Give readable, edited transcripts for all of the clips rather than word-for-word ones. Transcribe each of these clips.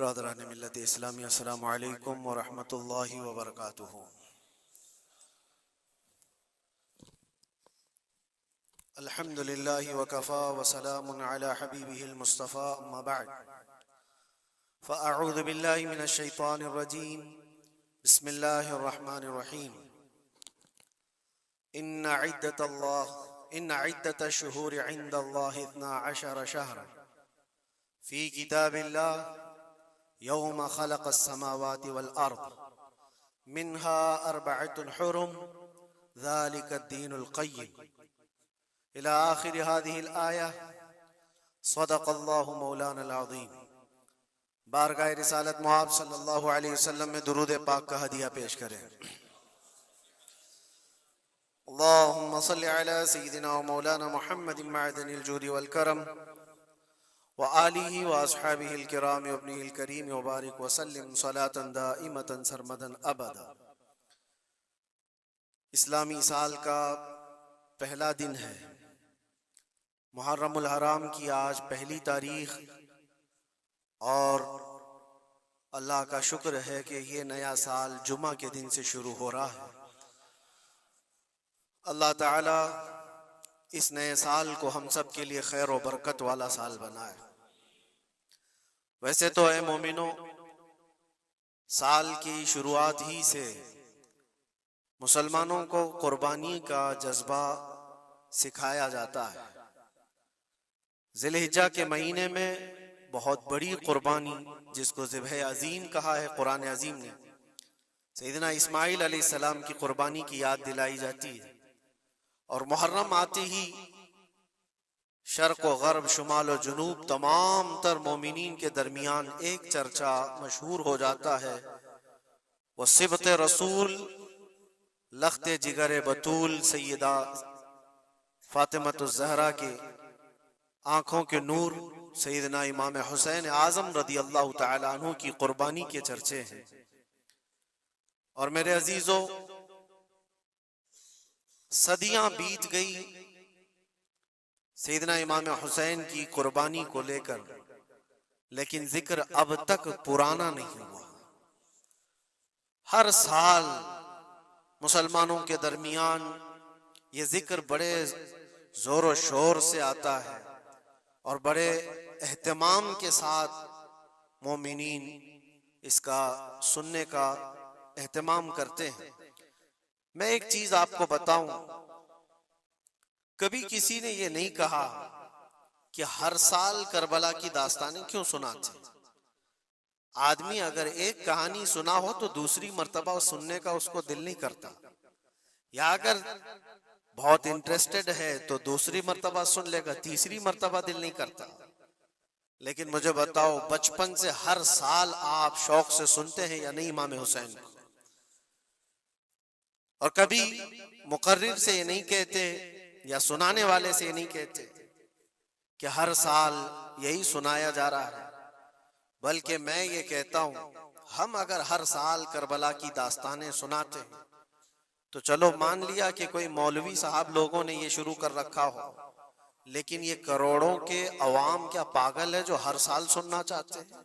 برادران ملت اسلامی، السلام علیکم ورحمۃ اللہ وبرکاتہ۔ الحمد للہ وکفا وسلام علی حبیبہ المصطفى، اما بعد فاعوذ باللہ من الشیطان الرجیم، بسم اللہ الرحمن الرحیم۔ ان عدت الشہور عند اللہ 12 شہرا فی کتاب اللہ یوم خلق السماوات والارض منها 4 حرم ذلك الدین القیم الى آخر هذه الآیہ۔ صدق اللہ مولانا العظیم۔ بارگاہ رسالت مآب صلی اللہ علیہ وسلم میں درود پاک کا ہدیہ پیش کریں۔ اللہم صل علی سیدنا و مولانا محمد معدن الجود والکرم وآلہ واصحابہ الکرام وابنہ الکریم وبارک وسلم صلاة دائمة سرمدا ابدا۔ اسلامی سال کا پہلا دن ہے، محرم الحرام کی آج پہلی تاریخ، اور اللہ کا شکر ہے کہ یہ نیا سال جمعہ کے دن سے شروع ہو رہا ہے۔ اللہ تعالی اس نئے سال کو ہم سب کے لیے خیر و برکت والا سال بنائے۔ ویسے تو اے مومنو، سال کی شروعات ہی سے مسلمانوں کو قربانی کا جذبہ سکھایا جاتا ہے۔ ذی الحجہ کے مہینے میں بہت بڑی قربانی، جس کو ذبح عظیم کہا ہے قرآن عظیم نے، سیدنا اسماعیل علیہ السلام کی قربانی کی یاد دلائی جاتی ہے۔ اور محرم آتے ہی شرق و غرب، شمال و جنوب، تمام تر مومنین کے درمیان ایک چرچا مشہور ہو جاتا ہے، وہ صبت رسول، لخت جگر بطول سیدہ فاطمۃ الزہرا کے آنکھوں کے نور سیدنا امام حسین اعظم رضی اللہ تعالی عنہ کی قربانی کے چرچے ہیں۔ اور میرے عزیزو، صدیاں بیت گئی سیدنا امام حسین کی قربانی کو لے کر، لیکن ذکر اب تک پرانا نہیں ہوا۔ ہر سال مسلمانوں کے درمیان یہ ذکر بڑے زور و شور سے آتا ہے، اور بڑے اہتمام کے ساتھ مومنین اس کا سننے کا اہتمام کرتے ہیں۔ میں ایک چیز آپ کو بتاؤں، کبھی کسی نے یہ نہیں کہا کہ ہر سال کربلا کی داستانیں کیوں سناتے ہیں۔ آدمی اگر ایک کہانی سنا ہو تو دوسری مرتبہ سننے کا اس کو دل نہیں کرتا، یا اگر بہت انٹرسٹڈ ہے تو دوسری مرتبہ سن لے گا، تیسری مرتبہ دل نہیں کرتا۔ لیکن مجھے بتاؤ، بچپن سے ہر سال آپ شوق سے سنتے ہیں یا نہیں امام حسین کو؟ اور کبھی مقرر سے یہ نہیں کہتے یا سنانے والے سے یہ نہیں کہتے کہ ہر سال یہی سنایا جا رہا ہے، بلکہ میں یہ کہتا ہوں، ہم اگر ہر سال کربلا کی داستانیں سناتے ہیں تو چلو مان لیا کہ کوئی مولوی صاحب لوگوں نے یہ شروع کر رکھا ہو، لیکن یہ کروڑوں کے عوام کیا پاگل ہے جو ہر سال سننا چاہتے ہیں؟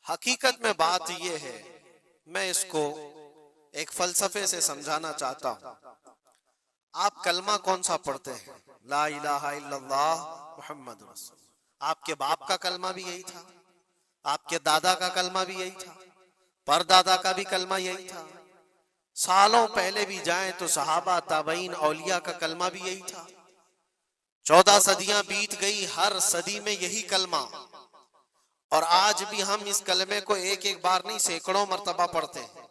حقیقت میں بات یہ ہے، میں اس کو ایک فلسفے سے سمجھانا چاہتا ہوں۔ آپ کلمہ کون سا پڑھتے ہیں؟ لا الہ الا اللہ محمد رسول۔ آپ کے باپ کا کلمہ بھی یہی تھا، آپ کے دادا کا کلمہ بھی یہی تھا، پردادا کا بھی کلمہ یہی تھا، سالوں پہلے بھی جائیں تو صحابہ، تابعین، اولیاء کا کلمہ بھی یہی تھا۔ 14 صدیاں بیت گئی، ہر صدی میں یہی کلمہ، اور آج بھی ہم اس کلمے کو ایک ایک بار نہیں، سینکڑوں مرتبہ پڑھتے ہیں،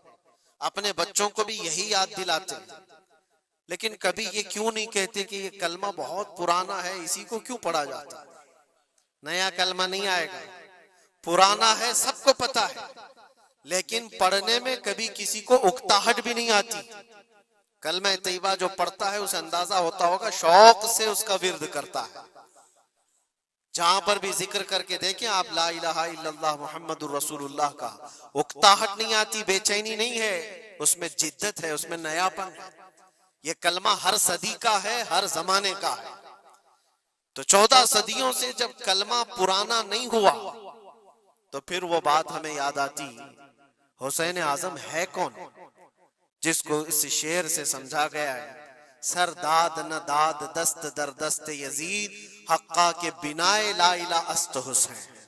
اپنے بچوں کو بھی یہی یاد دلاتے ہیں۔ لیکن کبھی یہ کیوں نہیں کہتے کہ یہ کلمہ بہت پرانا ہے، اسی کو کیوں پڑھا جاتا ہے؟ نیا کلمہ نہیں آئے گا، پرانا ہے، سب کو پتا ہے، لیکن پڑھنے میں کبھی کسی کو اکتاہٹ بھی نہیں آتی۔ کلمہ طیبہ جو پڑھتا ہے اسے اندازہ ہوتا ہوگا، شوق سے اس کا ورد کرتا ہے۔ جہاں پر بھی ذکر کر کے دیکھیں آپ لا الہ الا اللہ محمد الرسول اللہ کا، اکتاہٹ نہیں آتی، بے چینی نہیں ہے، اس میں جدت ہے، اس میں نیاپن ہے۔ یہ کلمہ ہر صدی کا ہے، ہر زمانے کا ہے۔ تو 14 صدیوں سے جب کلمہ پرانا نہیں ہوا تو پھر وہ بات ہمیں یاد آتی، حسین اعظم ہے کون جس کو اس شعر سے سمجھا گیا ہے، سر داد نہ داد دست در دست یزید، حقا کے بنائے لا الہ است حسین،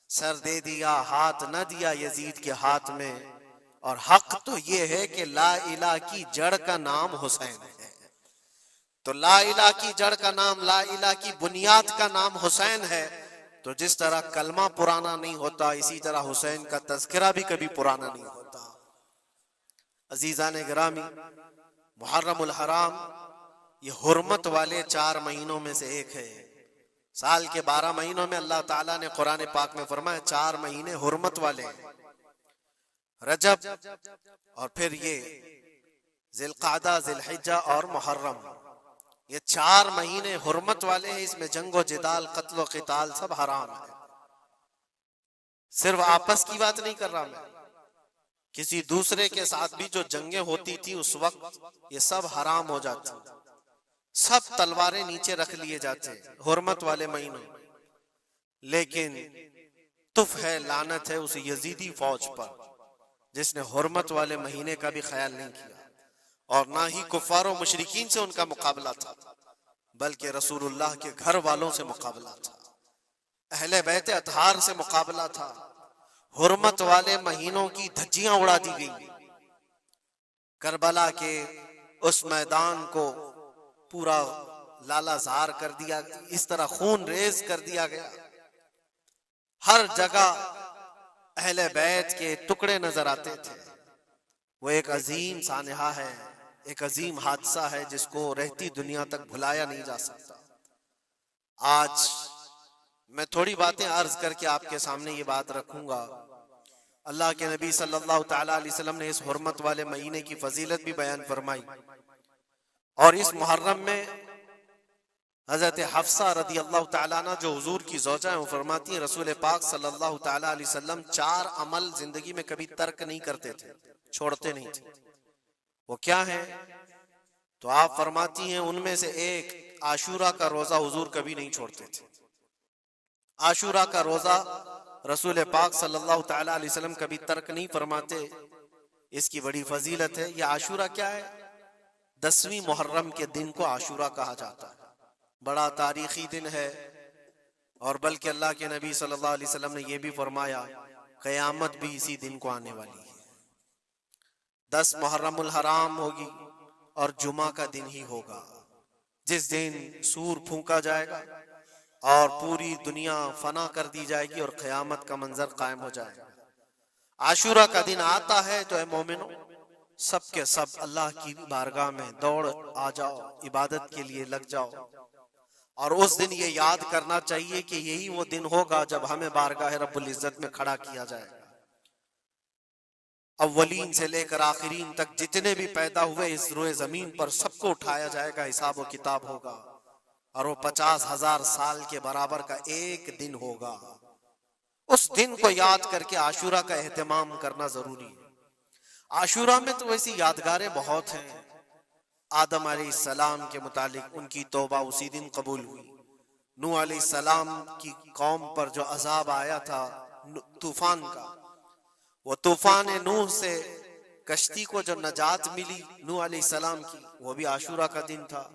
سر دے دیا ہاتھ نہ دیا یزید کے ہاتھ میں، اور حق تو یہ ہے کہ لا الہ کی جڑ کا نام حسین ہے۔ تو لا الہ کی جڑ کا نام، لا الہ کی بنیاد کا نام حسین ہے، تو جس طرح کلمہ پرانا نہیں ہوتا اسی طرح حسین کا تذکرہ بھی کبھی پرانا نہیں ہوتا۔ عزیزان گرامی، محرم الحرام یہ حرمت والے 4 مہینوں میں سے ایک ہے۔ سال کے 12 مہینوں میں اللہ تعالیٰ نے قرآن پاک میں فرمایا 4 مہینے حرمت والے ہیں، رجب اور پھر یہ ذی القعدہ، ذی الحجہ اور محرم، یہ 4 مہینے حرمت والے ہیں۔ اس میں جنگ و جدال، قتل و قتال سب حرام ہے۔ صرف آپس کی بات نہیں کر رہا میں، کسی دوسرے کے ساتھ بھی جو جنگیں ہوتی تھی اس وقت یہ سب حرام ہو جاتی، سب تلواریں نیچے رکھ لیے جاتے حرمت والے مہینوں۔ لیکن تف ہے، لعنت ہے اس یزیدی فوج پر جس نے حرمت والے مہینے کا بھی خیال نہیں کیا، اور نہ ہی کفار و مشرکین سے ان کا مقابلہ تھا، بلکہ رسول اللہ کے گھر والوں سے مقابلہ تھا، اہل بیت اطہار سے مقابلہ تھا۔ حرمت والے مہینوں کی دھجیاں اڑا دی گئی، کربلا کے اس میدان کو پورا لالا زار کر دیا، اس طرح خون ریز کر دیا گیا، ہر جگہ اہل بیت کے ٹکڑے نظر آتے تھے۔ وہ ایک عظیم سانحہ ہے، ایک عظیم حادثہ ہے جس کو رہتی دنیا تک بھلایا نہیں جا سکتا۔ آج میں تھوڑی باتیں عرض کر کے آپ کے سامنے یہ بات رکھوں گا۔ اللہ کے نبی صلی اللہ تعالیٰ علیہ وسلم نے اس حرمت والے مہینے کی فضیلت بھی بیان فرمائی، اور اس محرم میں حضرت حفصہ رضی اللہ تعالیٰ عنہ جو حضور کی زوجہ ہیں، وہ فرماتی ہیں رسول پاک صلی اللہ تعالیٰ علیہ وسلم 4 عمل زندگی میں کبھی ترک نہیں کرتے تھے، چھوڑتے نہیں تھے۔ وہ کیا ہیں؟ تو آپ فرماتی ہیں ان میں سے ایک عاشورہ کا روزہ حضور کبھی نہیں چھوڑتے تھے۔ عاشورہ کا روزہ رسول پاک صلی اللہ تعالیٰ علیہ وسلم کبھی ترک نہیں فرماتے، اس کی بڑی فضیلت ہے۔ یہ عاشورہ کیا ہے؟ 10ویں محرم کے دن کو عاشورہ کہا جاتا ہے، بڑا تاریخی دن ہے، اور بلکہ اللہ کے نبی صلی اللہ علیہ وسلم نے یہ بھی فرمایا قیامت بھی اسی دن کو آنے والی ہے۔ 10 محرم الحرام ہوگی اور جمعہ کا دن ہی ہوگا جس دن سور پھونکا جائے گا اور پوری دنیا فنا کر دی جائے گی اور قیامت کا منظر قائم ہو جائے گا۔ عاشورہ کا دن آتا ہے تو اے مومنو سب کے سب اللہ کی بارگاہ میں دوڑ آ جاؤ، عبادت کے لیے لگ جاؤ، اور اس دن یہ یاد کرنا چاہیے کہ یہی وہ دن ہوگا جب ہمیں بارگاہ رب العزت میں کھڑا کیا جائے گا۔ اولین سے لے کر آخرین تک جتنے بھی پیدا ہوئے اس روئے زمین پر سب کو اٹھایا جائے گا، حساب و کتاب ہوگا، اور وہ 50,000 سال کے برابر کا ایک دن ہوگا۔ اس دن کو یاد کر کے عاشورہ کا اہتمام کرنا ضروری ہے۔ عاشورہ میں تو ویسی یادگاریں بہت ہیں۔ آدم علیہ السلام کے متعلق ان کی توبہ اسی دن قبول ہوئی۔ نوح علیہ السلام کی قوم پر جو عذاب آیا تھا طوفان کا، وہ طوفان نوح سے کشتی کو جو نجات ملی نوح علیہ السلام کی، وہ بھی عاشورہ کا دن تھا۔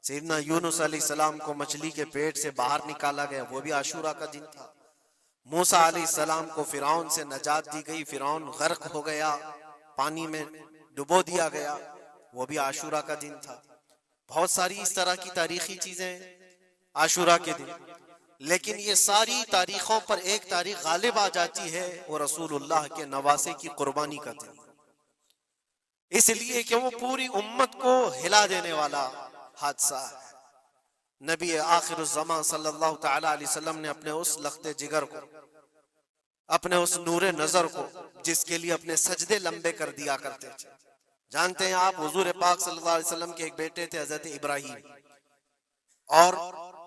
سیدنا یونس علیہ السلام کو مچھلی کے پیٹ سے باہر نکالا گیا، وہ بھی عاشورہ کا دن تھا۔ موسیٰ علیہ السلام کو فرعون سے نجات دی گئی، فرعون غرق ہو گیا، پانی میں ڈبو دیا گیا، وہ بھی عاشورہ کا دن تھا۔ بہت ساری اس طرح کی تاریخی چیزیں عاشورہ کے دن، لیکن یہ ساری تاریخوں پر ایک تاریخ غالب آ جاتی ہے، وہ رسول اللہ کے نواسے کی قربانی کا دن، اس لیے کہ وہ پوری امت کو ہلا دینے والا حادثہ ہے۔ نبی آخر الزمان صلی اللہ تعالیٰ علیہ وسلم نے اپنے اس لخت جگر کو، اپنے اس نور نظر کو، جس کے لیے اپنے سجدے لمبے کر دیا کرتے تھے، جانتے ہیں آپ حضور پاک صلی اللہ علیہ وسلم کے ایک بیٹے تھے حضرت ابراہیم، اور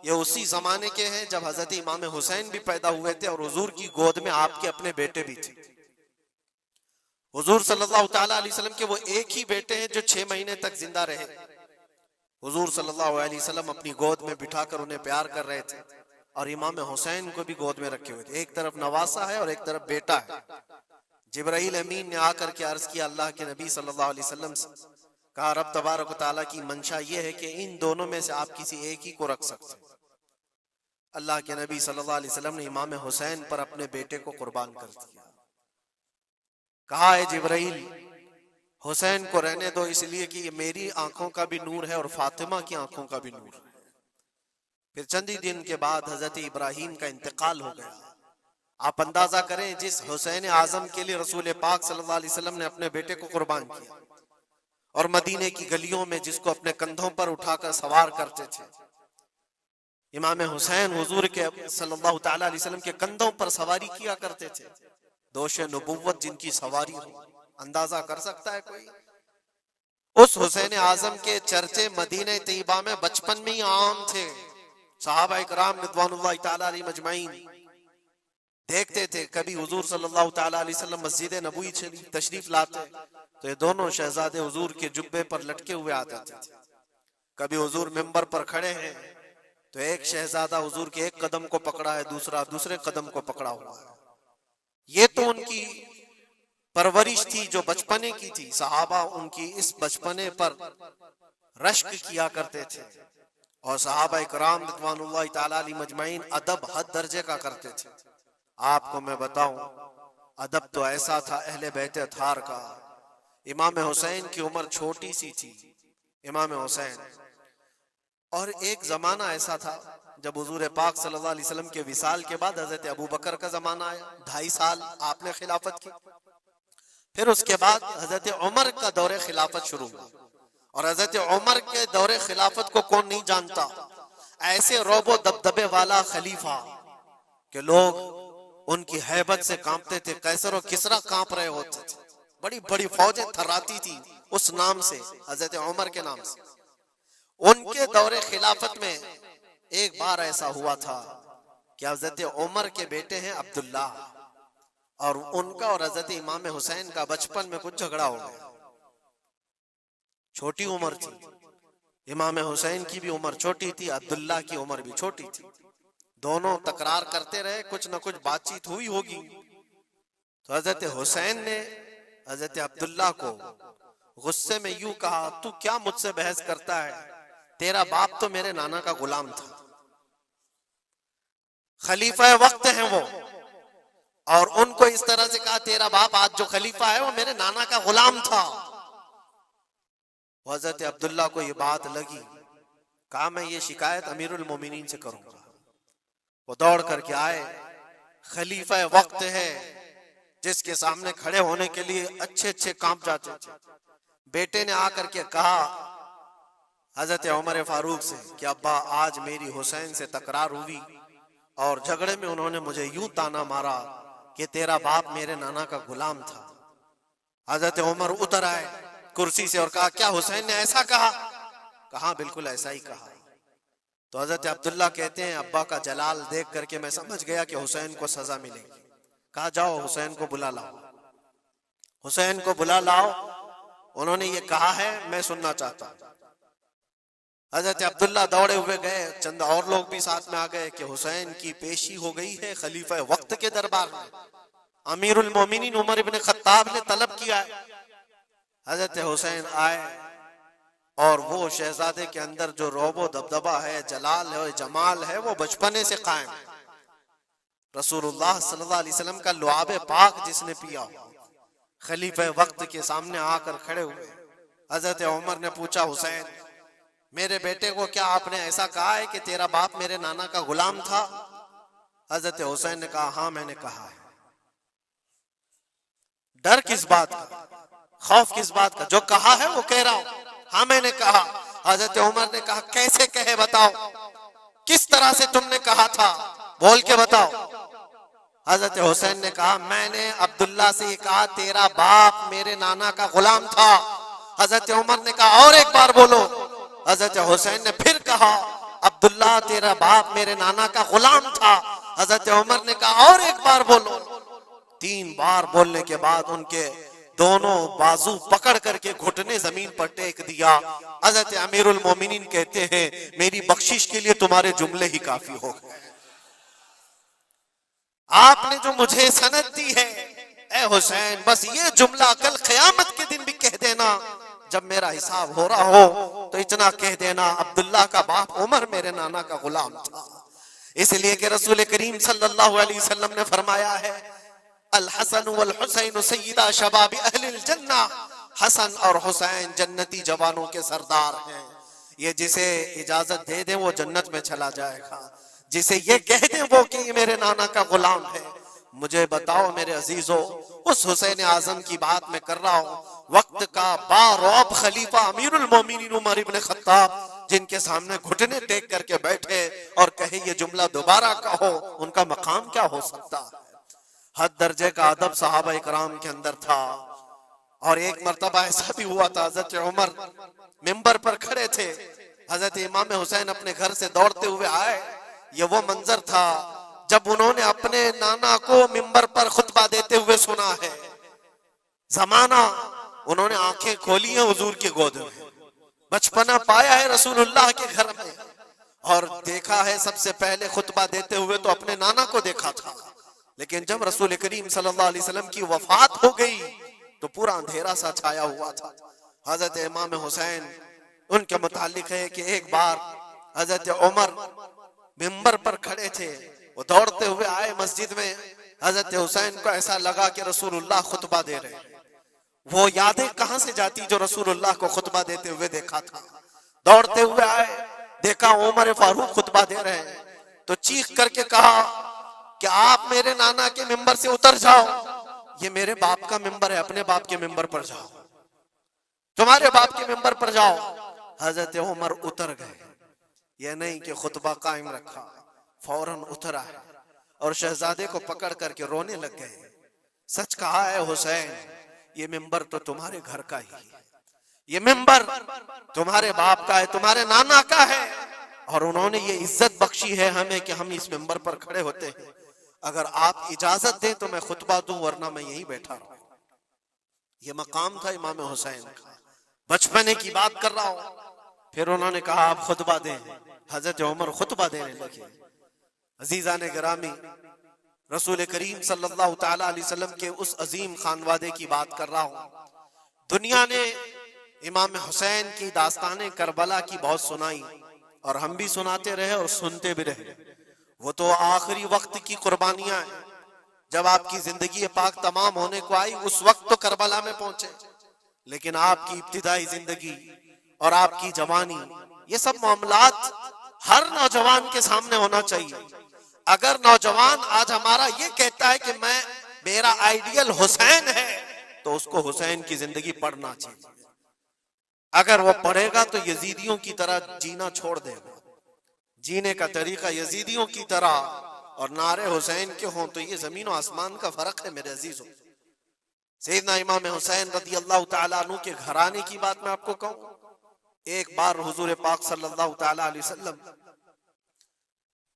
یہ اسی زمانے کے ہیں جب حضرت امام حسین بھی پیدا ہوئے تھے، اور حضور کی گود میں آپ کے اپنے بیٹے بھی تھے۔ حضور صلی اللہ تعالیٰ علیہ وسلم کے وہ ایک ہی بیٹے ہیں جو 6 مہینے تک زندہ رہے۔ حضور صلی اللہ علیہ وسلم اپنی گود میں بٹھا کر انہیں پیار کر رہے تھے، اور امام حسین کو بھی گود میں رکھے ہوئے تھے. ایک طرف نواسا ہے اور ایک طرف بیٹا ہے. جبرائیل امین نے آ کر کے عرض کیا اللہ کے نبی صلی اللہ علیہ وسلم سے, کہا رب تبارک و تعالیٰ کی منشا یہ ہے کہ ان دونوں میں سے آپ کسی ایک ہی کو رکھ سکتے. اللہ کے نبی صلی اللہ علیہ وسلم نے امام حسین پر اپنے بیٹے کو قربان کر دیا. کہا اے جبرائیل حسین کو رہنے دو, اس لیے کہ یہ میری آنکھوں کا بھی نور ہے اور فاطمہ کی آنکھوں کا بھی نور ہے. پھر چند ہی دن کے بعد حضرت ابراہیم کا انتقال ہو گیا. آپ اندازہ کریں جس حسین اعظم کے لیے رسول پاک صلی اللہ علیہ وسلم نے اپنے بیٹے کو قربان کیا, اور مدینے کی گلیوں میں جس کو اپنے کندھوں پر اٹھا کر سوار کرتے تھے, امام حسین حضور کے صلی اللہ تعالی علیہ وسلم کے کندھوں پر سواری کیا کرتے تھے. دوش نبوت جن کی سواری ہو, اندازہ کر سکتا ہے کوئی؟ اس حسین اعظم کے چرچے مدینہ طیبہ میں بچپن میں ہی عام تھے. صحابہ اکرام رضوان اللہ تعالی علیہ مجمعین دیکھتے تھے, کبھی حضور صلی اللہ تعالی علیہ وسلم مسجد نبوی تشریف لاتے تو یہ دونوں شہزادے حضور کے جبے پر لٹکے ہوئے آتے تھے. کبھی حضور ممبر پر کھڑے ہیں تو ایک شہزادہ حضور کے ایک قدم کو پکڑا ہے, دوسرا دوسرے قدم کو پکڑا ہوا ہے. یہ تو ان کی پرورش تھی جو بچپنے کی تھی. صحابہ ان کی اس بچپنے پر رشک کیا کرتے تھے, اور صحابہ اکرام رضوان اللہ تعالی علیہ مجمعین ادب حد درجے کا کرتے تھے. آپ کو میں بتاؤں ادب تو ایسا تھا اہل بیت اطہار کا. امام حسین کی عمر چھوٹی سی تھی, امام حسین, اور ایک زمانہ ایسا تھا جب حضور پاک صلی اللہ علیہ وسلم کے وصال کے بعد حضرت ابو بکر کا زمانہ آیا, 2.5 سال آپ نے خلافت کی. پھر اس کے بعد حضرت عمر کا دور خلافت شروع ہوا, اور حضرت عمر کے دور خلافت کو کون نہیں جانتا؟ ایسے رعب و دبدبے والا خلیفہ کہ لوگ ان کی ہیبت سے کانپتے تھے. قیصر و کسریٰ کانپ رہے ہوتے تھے, بڑی بڑی فوجیں تھراتی تھی اس نام سے, حضرت عمر کے نام سے. ان کے دور خلافت میں ایک بار ایسا ہوا تھا کہ حضرت عمر کے بیٹے ہیں عبداللہ, اور ان کا اور حضرت امام حسین کا بچپن میں کچھ جھگڑا ہو گیا. چھوٹی عمر تھی, امام حسین کی بھی عمر چھوٹی تھی, عبداللہ کی عمر بھی چھوٹی تھی. دونوں تکرار کرتے رہے, کچھ نہ کچھ بات چیت ہوئی ہوگی. تو حضرت حسین نے حضرت عبداللہ کو غصے میں یوں کہا, تو کیا مجھ سے بحث کرتا ہے؟ تیرا باپ تو میرے نانا کا غلام تھا, خلیفہ وقت ہیں وہ, اور ان کو اس طرح سے کہا تیرا باپ آج جو خلیفہ ہے وہ میرے نانا کا غلام تھا. حضرت عبداللہ کو یہ بات لگی, کہا میں یہ شکایت امیر المومنین سے کروں گا. وہ دوڑ کر کے آئے, خلیفہ وقت ہے جس کے سامنے کھڑے ہونے کے لیے اچھے اچھے کانپ جاتے تھے. بیٹے نے آ کر کے کہا حضرت عمر فاروق سے کہ ابا آج میری حسین سے تکرار ہوئی, اور جھگڑے میں انہوں نے مجھے یوں تانا مارا کہ تیرا باپ میرے نانا کا غلام تھا. حضرت عمر اتر آئے کرسی سے اور کہا کیا حسین نے ایسا کہا؟ کہا بالکل ایسا ہی کہا. تو حضرت عبداللہ کہتے ہیں ابا کا جلال دیکھ کر کے میں سمجھ گیا کہ حسین کو سزا ملے گی. کہا جاؤ حسین کو بلا لاؤ, حسین کو بلا لاؤ, انہوں نے یہ کہا ہے میں سننا چاہتا ہوں. حضرت عبداللہ دوڑے ہوئے گئے, چند اور لوگ بھی ساتھ میں آ گئے کہ حسین کی پیشی ہو گئی ہے خلیفہ وقت کے دربار میں. امیر المومنین عمر ابن خطاب نے طلب کیا ہے. حضرت حسین آئے, اور وہ شہزادے کے اندر جو رعب و دبدبہ ہے, جلال ہے, جمال ہے, وہ بچپنے سے قائم ہے. رسول اللہ صلی اللہ علیہ وسلم کا لعاب پاک جس نے پیا, خلیفہ وقت کے سامنے آ کر کھڑے ہوئے. حضرت عمر نے پوچھا حسین میرے بیٹے کو کیا آپ نے ایسا کہا ہے کہ تیرا باپ میرے نانا کا غلام تھا؟ حضرت حسین نے کہا ہاں میں نے کہا ہے. ڈر کس بات کا, خوف کس بات کا؟ جو کہا ہے وہ کہہ رہا ہوں, ہاں میں نے کہا. حضرت عمر نے کہا کیسے کہے بتاؤ, کس طرح سے تم نے کہا تھا, بول کے بتاؤ. حضرت حسین نے کہا میں نے عبداللہ سے یہ کہا تیرا باپ میرے نانا کا غلام تھا. حضرت عمر نے کہا اور ایک بار بولو. حضرت حسین نے پھر کہا عبداللہ تیرا باپ میرے نانا کا غلام تھا. حضرت عمر نے کہا اور ایک بار بولو. 3 بار بولنے کے بعد ان کے دونوں بازو پکڑ کر کے گھٹنے زمین پر ٹیک دیا. حضرت امیر المومنین کہتے ہیں میری بخشش کے لیے تمہارے جملے ہی کافی ہو گئے. آپ نے جو مجھے سند دی ہے اے حسین، بس یہ جملہ کل قیامت کے دن بھی کہہ دینا، جب میرا حساب ہو رہا ہو تو اتنا کہہ دینا عبداللہ کا باپ عمر میرے نانا کا غلام تھا۔ اس لیے کہ رسول کریم صلی اللہ علیہ وسلم نے فرمایا ہے الحسن والحسین سیدہ شباب اہل الجنہ، حسن اور حسین جنتی جوانوں کے سردار ہیں، یہ جسے اجازت دے دیں وہ جنت میں چلا جائے گا، جسے یہ کہہ دیں وہ کہ یہ میرے نانا کا غلام ہے۔ مجھے بتاؤ میرے عزیزو، اس حسین اعظم کی بات میں کر رہا ہوں، وقت کا باروب خلیفہ امیر المومنین عمر ابن خطاب، جن کے سامنے گھٹنے ٹیک کر کے بیٹھے اور کہے یہ جملہ دوبارہ کہو، ان کا مقام کیا ہو سکتا ہے؟ حد درجے کا ادب صحابہ اکرام کے اندر تھا۔ اور ایک مرتبہ ایسا بھی ہوا تھا، حضرت عمر ممبر پر کھڑے تھے، حضرت امام حسین اپنے گھر سے دوڑتے ہوئے آئے، یہ وہ منظر تھا جب انہوں نے اپنے نانا کو ممبر پر خطبہ دیتے ہوئے سنا ہے۔ زمانہ انہوں نے آنکھیں کھولی ہیں حضور کی گود میں، بچپنا پایا ہے رسول اللہ کے گھر میں، اور دیکھا ہے سب سے پہلے خطبہ دیتے ہوئے تو اپنے نانا کو دیکھا تھا، لیکن جب رسول کریم صلی اللہ علیہ وسلم کی وفات ہو گئی تو پورا اندھیرا سا چھایا ہوا تھا۔ حضرت امام حسین ان کے متعلق ہے کہ ایک بار حضرت عمر ممبر پر کھڑے تھے، وہ دوڑتے ہوئے آئے مسجد میں، حضرت حسین کو ایسا لگا کہ رسول اللہ خطبہ دے رہے ہیں، وہ یادیں کہاں سے جاتی جو رسول اللہ کو خطبہ دیتے ہوئے دیکھا تھا۔ دوڑتے ہوئے آئے، دیکھا عمر فاروق خطبہ دے رہے ہیں، تو چیخ کر کے کہا کہ آپ میرے نانا کے ممبر سے اتر جاؤ، یہ میرے باپ کا ممبر ہے، اپنے باپ کے ممبر پر جاؤ، تمہارے باپ کے ممبر پر جاؤ۔ حضرت عمر اتر گئے، یہ نہیں کہ خطبہ قائم رکھا، فوراً اتر آئے اور شہزادے کو پکڑ کر کے رونے لگ گئے۔ سچ کہا ہے حسین، یہ ممبر تو تمہارے گھر کا ہی ہے، یہ ممبر تمہارے باپ کا ہے، تمہارے نانا کا ہے، اور انہوں نے یہ عزت بخشی ہے ہمیں کہ ہم اس ممبر پر کھڑے ہوتے ہیں، اگر آپ اجازت دیں تو میں خطبہ دوں، ورنہ میں یہیں بیٹھا رہوں۔ یہ مقام تھا امام حسین کا، بچپنے کی بات کر رہا ہوں۔ پھر انہوں نے کہا آپ خطبہ دیں، حضرت عمر خطبہ دینے لگے۔ عزیزان گرامی، رسول کریم صلی اللہ تعالی علیہ وسلم کے اس عظیم خانوادے کی بات کر رہا ہوں۔ دنیا نے امام حسین کی داستان کربلا کی بہت سنائی، اور ہم بھی سناتے رہے اور سنتے بھی رہے۔ وہ تو آخری وقت کی قربانیاں ہیں، جب آپ کی زندگی پاک تمام ہونے کو آئی اس وقت تو کربلا میں پہنچے، لیکن آپ کی ابتدائی زندگی اور آپ کی جوانی، یہ سب معاملات ہر نوجوان کے سامنے ہونا چاہیے۔ اگر نوجوان آج ہمارا یہ کہتا ہے کہ میرا آئیڈیل حسین ہے، تو اس کو حسین کی زندگی پڑھنا چاہیے۔ اگر وہ پڑھے گا تو یزیدیوں کی طرح جینا چھوڑ دے گا، جینے کا طریقہ یزیدیوں کی طرح اور نعرے حسین کے ہوں تو یہ زمین و آسمان کا فرق ہے میرے عزیزوں۔ سیدنا امام حسین رضی اللہ تعالیٰ عنہ کے گھرانے کی بات میں آپ کو کہوں، ایک بار حضور پاک صلی اللہ تعالیٰ علیہ وسلم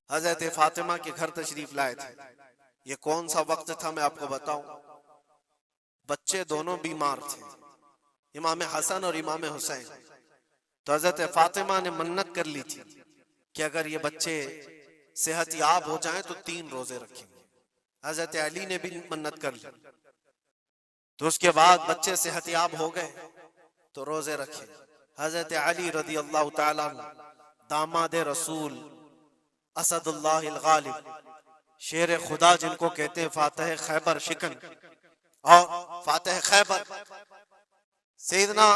حضرت فاطمہ کے گھر تشریف لائے تھے۔ یہ کون سا وقت تھا میں آپ کو بتاؤں، بچے دونوں بیمار تھے، امام حسن اور امام حسین۔ تو حضرت فاطمہ نے منت کر لی تھی کہ اگر یہ بچے صحت یاب ہو جائیں تو 3 روزے رکھیں گے۔ حضرت علی نے بھی منت کر لی، تو اس کے بعد بچے صحت یاب ہو گئے تو روزے رکھے۔ حضرت علی رضی اللہ تعالیٰ عنہ، داماد رسول، اسد اللہ الغالب، شیر خدا جن کو کہتے ہیں، فاتح خیبر شکن اور فاتح خیبر، سیدنا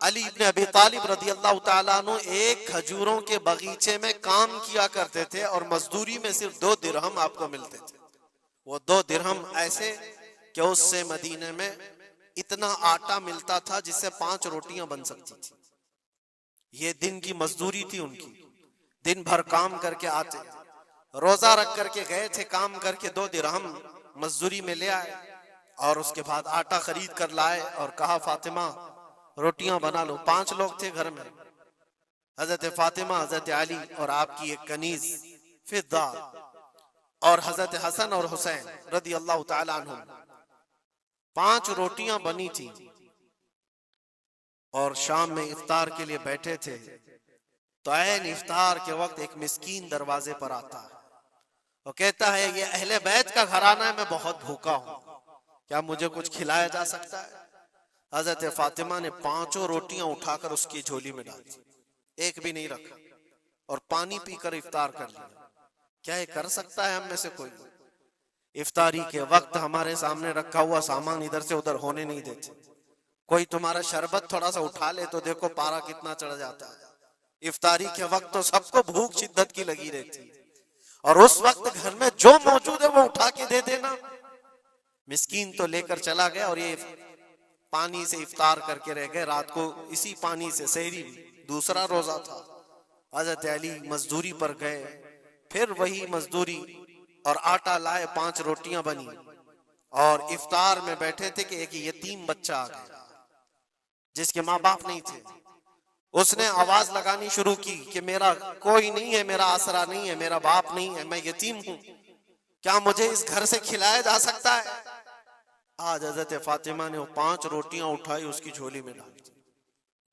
علی ابن ابی طالب رضی اللہ تعالیٰ عنہ ایک کھجوروں کے باغیچے میں کام کیا کرتے تھے، اور مزدوری میں صرف 2 درہم آپ کو ملتے تھے۔ وہ 2 درہم ایسے کہ اس سے مدینے میں اتنا آٹا ملتا تھا جس سے 5 روٹیاں بن سکتی تھی۔ یہ دن کی مزدوری تھی ان کی، دن بھر کام کر کے آتے، روزہ رکھ کر کے گئے تھے، کام کر کے 2 درہم مزدوری میں لے آئے، اور اس کے بعد آٹا خرید کر لائے اور کہا فاطمہ روٹیاں بنا لو۔ 5 لوگ تھے گھر میں، حضرت فاطمہ، حضرت علی اور آپ کی ایک کنیز فضہ، اور حضرت حسن اور حسین رضی اللہ تعالیٰ عنہ۔ 5 روٹیاں بنی تھی، اور شام میں افطار کے لیے بیٹھے تھے، تو عین افطار کے وقت ایک مسکین دروازے پر آتا ہے، وہ کہتا ہے یہ اہل بیت کا گھرانہ ہے، میں بہت بھوکا ہوں، کیا مجھے کچھ کھلایا جا سکتا ہے؟ حضرت فاطمہ نے 5 روٹیاں اٹھا کر اس کی جھولی میں ڈال دی، ایک بھی نہیں رکھا، اور پانی پی کر افطار کر لیا۔ کیا یہ کر سکتا ہے ہم میں سے کوئی؟ افطاری کے وقت ہمارے سامنے رکھا ہوا سامان ادھر سے ادھر ہونے نہیں دیتے۔ کوئی تمہارا شربت تھوڑا سا اٹھا لے تو دیکھو پارا کتنا چڑھ جاتا ہے۔ افطاری کے وقت تو سب کو بھوک شدت کی لگی رہتی ہے، اور اس وقت گھر میں جو موجود ہے وہ اٹھا کے دے دینا۔ مسکین تو لے کر چلا گیا، اور یہ پانی سے افطار کر کے رہ گئے، رات کو اسی پانی سے سحری بھی، دوسرا روزہ تھا۔ حضرت علی مزدوری پر گئے، پھر وہی مزدوری، اور آٹا لائے، 5 روٹیاں بنی، اور افطار میں بیٹھے تھے کہ ایک یتیم بچہ آ گیا جس کے ماں باپ نہیں تھے۔ اس نے آواز لگانی شروع کی کہ میرا کوئی نہیں ہے، میرا آسرا نہیں ہے، میرا باپ نہیں ہے، میں یتیم ہوں، کیا مجھے اس گھر سے کھلایا جا سکتا ہے؟ آج حضرت فاطمہ نے وہ 5 روٹیاں اٹھائی، اس کی جھولی میں ڈال دی،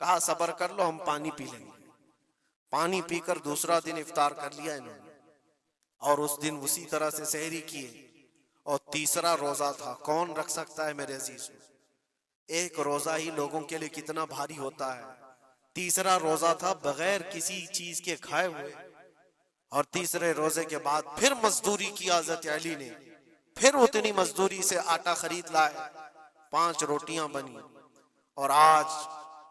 کہا صبر کر لو، ہم پانی پی لیں گے۔ پانی پی کر دوسرا دن افطار کر لیا انہوں نے، اور اس دن اسی طرح سے سحری کیے، اور تیسرا روزہ تھا۔ کون رکھ سکتا ہے میرے عزیز؟ ایک روزہ ہی لوگوں کے لیے کتنا بھاری ہوتا ہے۔ تیسرا روزہ تھا بغیر کسی چیز کے کھائے ہوئے، اور تیسرے روزے کے بعد پھر مزدوری کی حضرت علی نے، پھر اتنی مزدوری سے آٹا خرید لائے، 5 روٹیاں بنی، اور آج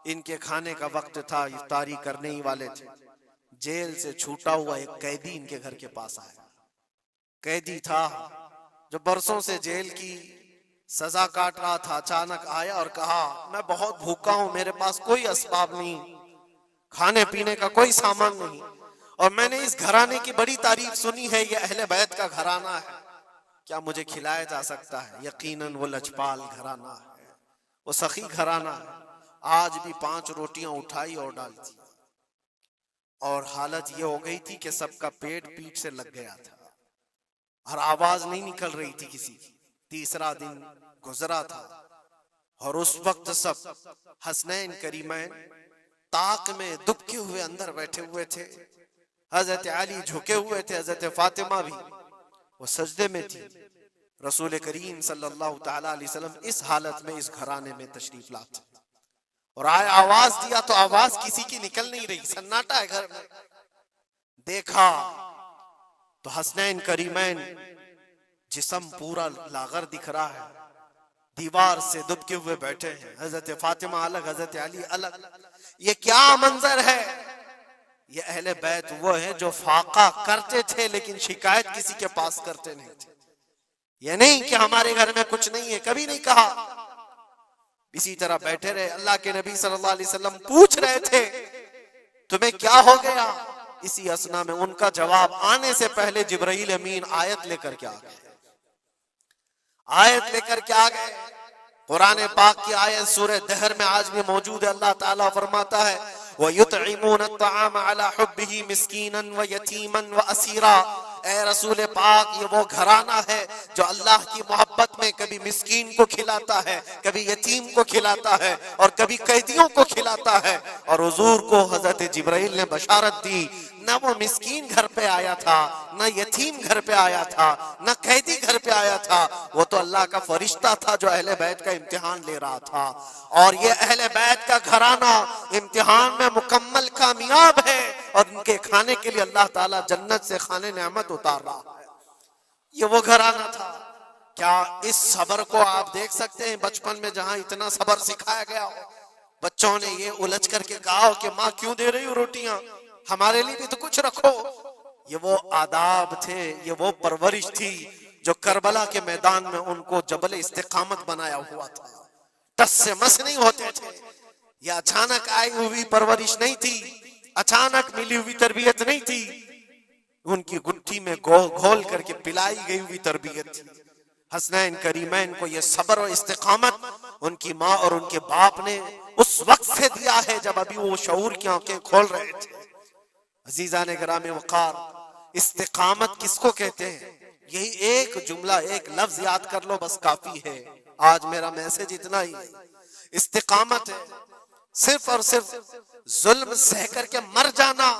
ان کے کھانے کا وقت تھا، افطاری کرنے ہی والے تھے۔ جیل سے چھوٹا ہوا ایک قیدی ان کے گھر کے پاس آیا۔ قیدی تھا جو برسوں سے جیل کی سزا کاٹ رہا تھا، اچانک آیا اور کہا میں بہت بھوکا ہوں، میرے پاس کوئی اسباب نہیں، کھانے پینے کا کوئی سامان نہیں، اور میں نے اس گھرانے کی بڑی تعریف سنی ہے، یہ اہل بیت کا گھرانہ ہے، کیا مجھے کھلایا جا سکتا ہے؟ یقیناً وہ لجپال گھرانہ ہے، وہ سخی گھرانہ ہے۔ آج بھی 5 روٹیاں اٹھائی اور ڈال دی، اور حالت یہ ہو گئی تھی کہ سب کا پیٹ پیٹ سے لگ گیا تھا، اور آواز نہیں نکل رہی تھی کسی کی۔ تیسرا دن گزرا تھا، اور اس وقت سب حسنین کریمین طاق میں دبکے ہوئے اندر بیٹھے ہوئے تھے۔ حضرت علی جھکے ہوئے تھے، حضرت فاطمہ بھی وہ سجدے میں تھی۔ رسول کریم صلی اللہ تعالی علیہ وسلم اس حالت میں اس گھرانے میں تشریف لاتے، اور آئے آواز دیا تو آواز کسی کی نکل نہیں رہی، سناٹا ہے گھر میں۔ دیکھا تو حسنین کریمین جسم پورا لاغر دکھ رہا ہے، دیوار سے دبکے ہوئے بیٹھے ہیں، حضرت فاطمہ الگ، حضرت علی الگ۔ یہ کیا منظر ہے؟ یہ اہل بیت وہ ہیں جو فاقہ کرتے تھے لیکن شکایت کسی کے پاس کرتے نہیں تھے۔ یہ نہیں کہ ہمارے گھر میں کچھ نہیں ہے، کبھی نہیں کہا۔ اسی طرح بیٹھے رہے۔ اللہ کے نبی صلی اللہ علیہ وسلم پوچھ رہے تھے تمہیں کیا ہو گیا؟ اسی اسنا میں ان کا جواب آنے سے پہلے جبرائیل امین آیت لے کر کے آ گئے، آیت لے کر کے آ گئے۔ قرآن پاک کی آیت سورہ دہر میں آج بھی موجود ہے۔ اللہ تعالیٰ فرماتا ہے وَيُطْعِمُونَ الطَّعَامَ عَلَى حُبِّهِ مِسْكِينًا وَيَتِيمًا وَأَسِيرًا۔ اے رسول پاک، یہ وہ گھرانہ ہے جو اللہ کی محبت میں کبھی مسکین کو کھلاتا ہے، کبھی یتیم کو کھلاتا ہے، اور کبھی قیدیوں کو کھلاتا ہے۔ اور حضور کو حضرت جبرائیل نے بشارت دی، نہ وہ مسکین گھر پہ آیا تھا، نہ یتیم گھر پہ آیا تھا، نہ قیدی گھر پہ آیا تھا، وہ تو اللہ کا فرشتہ تھا جو اہل بیت کا امتحان لے رہا تھا۔ اور یہ اہل بیت کا گھرانہ امتحان میں مکمل کامیاب ہے، اور ان کے کھانے کے لیے اللہ تعالیٰ جنت سے کھانے نعمت اتار رہا ہے۔ یہ وہ گھرانہ تھا۔ کیا اس صبر کو آپ دیکھ سکتے ہیں؟ بچپن میں جہاں اتنا صبر سکھایا گیا ہو، بچوں نے یہ الجھ کر کے کہا ہو کہ ماں کیوں دے رہی ہو روٹیاں، ہمارے لیے بھی تو کچھ رکھو۔ یہ وہ آداب تھے، یہ وہ پرورش تھی جو کربلا کے میدان میں ان کو جبل استقامت بنایا ہوا تھا۔ ٹس سے مس نہیں ہوتے تھے، یہ اچانک آئی ہوئی پرورش نہیں تھی، اچانک ملی ہوئی تربیت نہیں تھی، ان کی گٹھی میں گھول کر کے پلائی گئی ہوئی تربیت تھی۔ حسنین کریمین کو یہ صبر و استقامت ان کی ماں اور ان کے باپ نے اس وقت سے دیا ہے جب ابھی وہ شعور کی آنکھیں کھول رہے تھے۔ عزیزان گرامی وقار، استقامت کس کو کہتے ہیں؟ یہی ایک جملہ، ایک لفظ یاد کر لو بس کافی ہے۔ آج میرا میسج اتنا ہی ہے۔ استقامت ہے صرف اور صرف ظلم سہ کر کے مر جانا،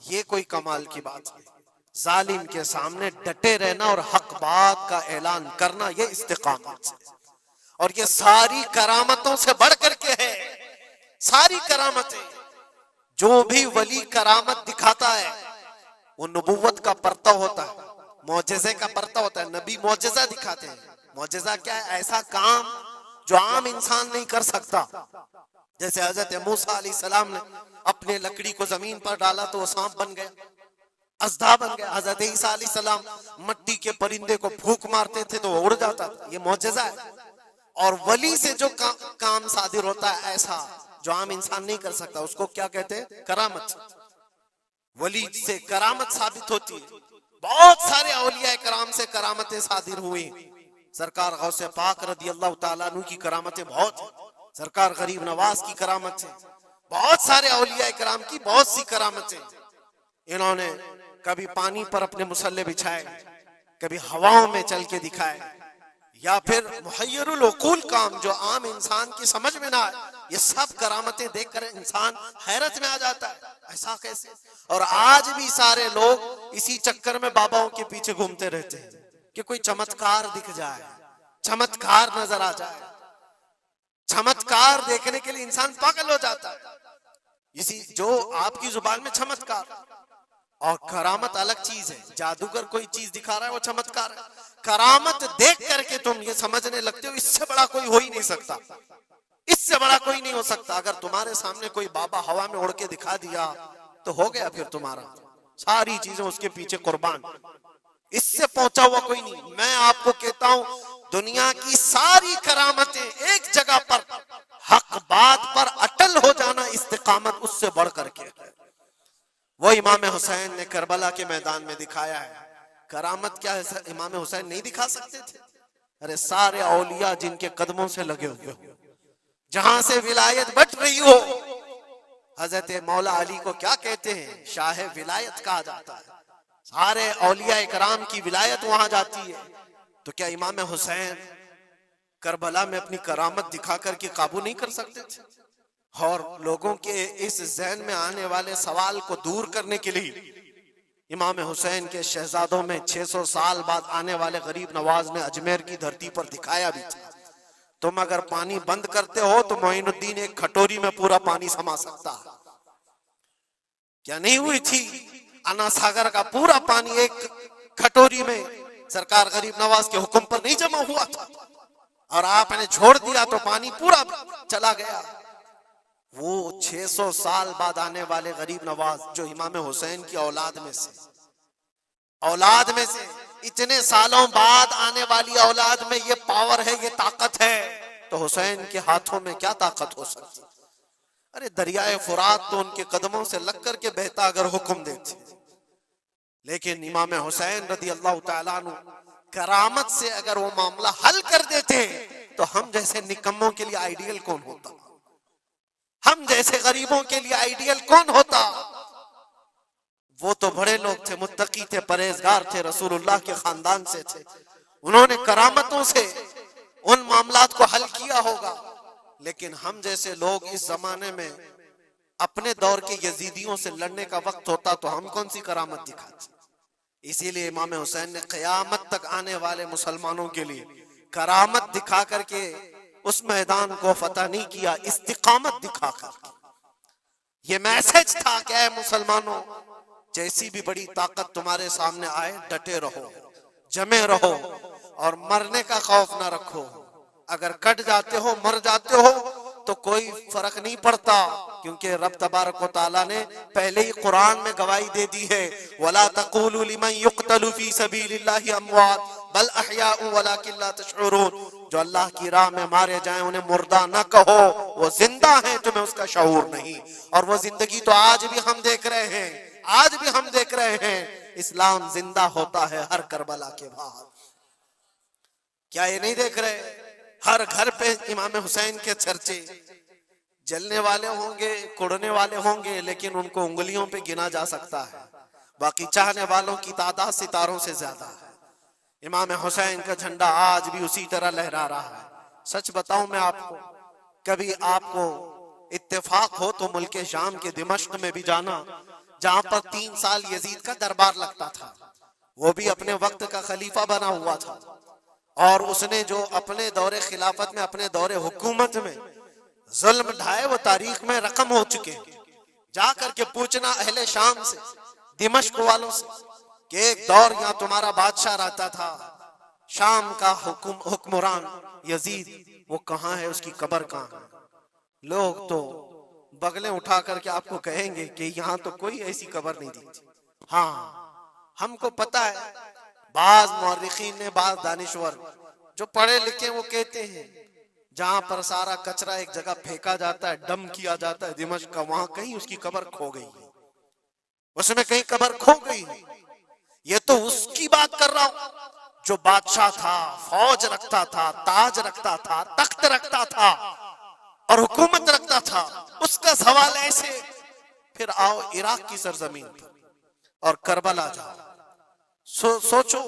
یہ کوئی کمال کی بات نہیں۔ ظالم کے سامنے ڈٹے رہنا اور حق بات کا اعلان کرنا، یہ استقامت ہے۔ اور یہ ساری کرامتوں سے بڑھ کر کے ہے، ساری کرامتیں۔ جو بھی ولی کرامت دکھاتا ہے وہ نبوت کا پرتو ہوتا ہے، معجزے کا پرتو ہوتا ہے۔ نبی معجزہ دکھاتے ہیں۔ معجزہ کیا ہے؟ ایسا کام جو عام انسان نہیں کر سکتا۔ جیسے حضرت موسیٰ علیہ السلام نے اپنے لکڑی کو زمین پر ڈالا تو وہ سانپ بن گیا، اژدھا بن گیا۔ حضرت عیسیٰ علیہ السلام مٹی کے پرندے کو پھونک مارتے تھے تو وہ اڑ جاتا تھا، یہ معجزہ ہے۔ اور ولی سے جو کام صادر ہوتا ہے ایسا جو عام انسان نہیں کر سکتا، اس کو کیا کہتے ہیں؟ کرامت۔ ولی سے کرامت ثابت ہوتی ہے۔ بہت سارے اولیاء کرام سے کرامتیں صادر ہوئی۔ سرکار غوث پاک رضی اللہ تعالیٰ عنہ کی کرامتیں بہت ہیں، سرکار غریب نواز کی کرامت ہیں، بہت سارے اولیاء کرام کی بہت سی کرامتیں۔ انہوں نے کبھی پانی پر اپنے مصلے بچھائے، کبھی ہواؤں میں چل کے دکھائے، یا پھر محیر العقول کام جو عام انسان کی سمجھ میں نہ آئے، یہ سب کرامتیں دیکھ کر انسان حیرت میں آ جاتا ہے، ایسا کیسے؟ اور آج بھی سارے لوگ اسی چکر میں باباؤں کے پیچھے گھومتے رہتے ہیں کہ کوئی چمتکار دکھ جائے، چمتکار نظر آ جائے۔ چمتکار دیکھنے کے لیے انسان پاگل ہو جاتا ہے، اسی جو آپ کی زبان میں چمتکار اور کرامت الگ چیز ہے۔ جادوگر کوئی چیز دکھا رہا ہے وہ چمتکار ہے، کرامت دیکھ کر کے تم یہ سمجھنے لگتے ہو اس سے بڑا کوئی ہو ہی نہیں سکتا، اس سے بڑا کوئی نہیں ہو سکتا۔ اگر تمہارے سامنے کوئی بابا ہوا میں اڑ کے دکھا دیا تو ہو گیا پھر تمہارا، ساری چیزیں اس کے پیچھے قربان، اس سے پہنچا ہوا کوئی نہیں۔ میں آپ کو کہتا ہوں دنیا کی ساری کرامتیں ایک جگہ پر حق بات پر اٹل ہو جانا استقامت اس سے بڑھ کر کے ہے۔ وہ امام حسین نے کربلا کے میدان میں دکھایا ہے۔ کرامت کیا ہے امام حسین نہیں دکھا سکتے تھے؟ ارے سارے اولیاء جن کے قدموں سے لگے ہوئے ہو، جہاں سے ولایت بٹ رہی ہو، حضرت مولا علی کو کیا کہتے ہیں؟ شاہ ولایت کہا جاتا ہے۔ سارے اولیاء کرام کی ولایت وہاں جاتی ہے، تو کیا امام حسین کربلا میں اپنی کرامت دکھا کر کے قابو نہیں کر سکتے تھے؟ اور لوگوں کے اس ذہن میں آنے والے سوال کو دور کرنے کے لیے امام حسین کے شہزادوں میں 600 سال بعد آنے والے غریب نواز نے اجمیر کی دھرتی پر دکھایا بھی تھا، تم اگر پانی بند کرتے ہو تو معین الدین ایک کھٹوری میں پورا پانی سما سکتا ہے۔ کیا نہیں ہوئی تھی؟ انا ساگر کا پورا پانی ایک کھٹوری میں سرکار غریب نواز کے حکم پر نہیں جمع ہوا تھا، اور آپ نے چھوڑ دیا تو پانی پورا چلا گیا۔ وہ 600 سال بعد آنے والے غریب نواز جو امام حسین کی اولاد میں سے اتنے سالوں بعد آنے والی اولاد میں یہ پاور ہے، یہ طاقت ہے، تو حسین کے ہاتھوں میں کیا طاقت ہو سکتی؟ ارے دریائے فرات تو ان کے قدموں سے لگ کر کے بہتا اگر حکم دیتے، لیکن امام حسین رضی اللہ تعالیٰ عنہ کرامت سے اگر وہ معاملہ حل کر دیتے تو ہم جیسے نکموں کے لیے آئیڈیل کون ہوتا؟ ہم جیسے غریبوں کے لیے آئیڈیل کون ہوتا؟ وہ تو بڑے لوگ تھے، متقی تھے، پرہیزگار تھے، رسول اللہ کے خاندان سے تھے، انہوں نے کرامتوں سے ان معاملات کو حل کیا ہوگا۔ لیکن ہم جیسے لوگ اس زمانے میں اپنے دور کے یزیدیوں سے لڑنے کا وقت ہوتا تو ہم کون سی کرامت دکھاتے؟ اسی لیے امام حسین نے قیامت تک آنے والے مسلمانوں کے لیے کرامت دکھا کر کے اس میدان کو فتح نہیں کیا، استقامت دکھا کر۔ یہ میسج تھا کہ اے مسلمانوں، جیسی بھی بڑی طاقت تمہارے سامنے آئے ڈٹے رہو، جمے رہو، اور مرنے کا خوف نہ رکھو۔ اگر کٹ جاتے ہو، مر جاتے ہو تو کوئی فرق نہیں پڑتا، کیونکہ رب تبارک و تعالیٰ نے پہلے ہی قرآن میں گواہی دے دی ہے وَلَا تَقُولُوا لِمَنْ يُقْتَلُ فِي سَبِيلِ اللَّهِ أَمْوَاتٌ بَلْ أَحْيَاءٌ وَلَكِنْ لَا تَشْعُرُونَ۔ جو اللہ کی راہ میں مارے جائیں انہیں مردہ نہ کہو، وہ زندہ ہیں، تمہیں اس کا شعور نہیں۔ اور وہ زندگی تو آج بھی ہم دیکھ رہے ہیں، آج بھی ہم دیکھ رہے ہیں، اسلام زندہ ہوتا ہے ہر کربلا کے بعد۔ کیا یہ نہیں دیکھ رہے؟ ہر گھر پہ امام حسین کے چرچے، جلنے والے ہوں گے، کڑنے والے ہوں گے، لیکن ان کو انگلیوں پہ گنا جا سکتا ہے، باقی چاہنے والوں کی تعداد ستاروں سے زیادہ ہے۔ امام حسین کا جھنڈا آج بھی اسی طرح لہرا رہا ہے۔ سچ بتاؤں میں آپ کو، کبھی آپ کو اتفاق ہو تو ملک شام کے دمشق میں بھی جانا، جہاں پر 3 سال یزید کا دربار لگتا تھا، وہ بھی اپنے وقت کا خلیفہ بنا ہوا تھا، اور اس نے جو اپنے دور خلافت میں، اپنے دور حکومت میں ظلم ڈھائے وہ تاریخ میں رقم ہو چکے ہیں۔ جا کر کے پوچھنا اہل شام سے، دمشق والوں سے، کہ ایک دور یہاں تمہارا بادشاہ رہتا تھا، شام کا حکمران یزید، وہ کہاں ہے، اس کی قبر کہاں ہے؟ لوگ تو بغلیں اٹھا کر کے آپ کو کہیں گے کہ یہاں تو کوئی ایسی قبر نہیں دی۔ ہاں ہم کو پتا ہے، بعض مورخین نے، بعض دانشور جو پڑھے لکھے وہ کہتے ہیں جہاں پر سارا کچرا ایک جگہ پھینکا جاتا ہے، ڈم کیا جاتا ہے دمشق کا، وہاں کہیں اس کی قبر کھو گئی ہے، اس میں کہیں قبر کھو گئی ہے۔ یہ تو اس کی بات کر رہا ہوں جو بادشاہ تھا، فوج رکھتا تھا، تاج رکھتا تھا، تخت رکھتا تھا اور حکومت رکھتا تھا، اس کا سوال ایسے۔ پھر آؤ عراق کی سرزمین پر اور کربلا جاؤ، سوچو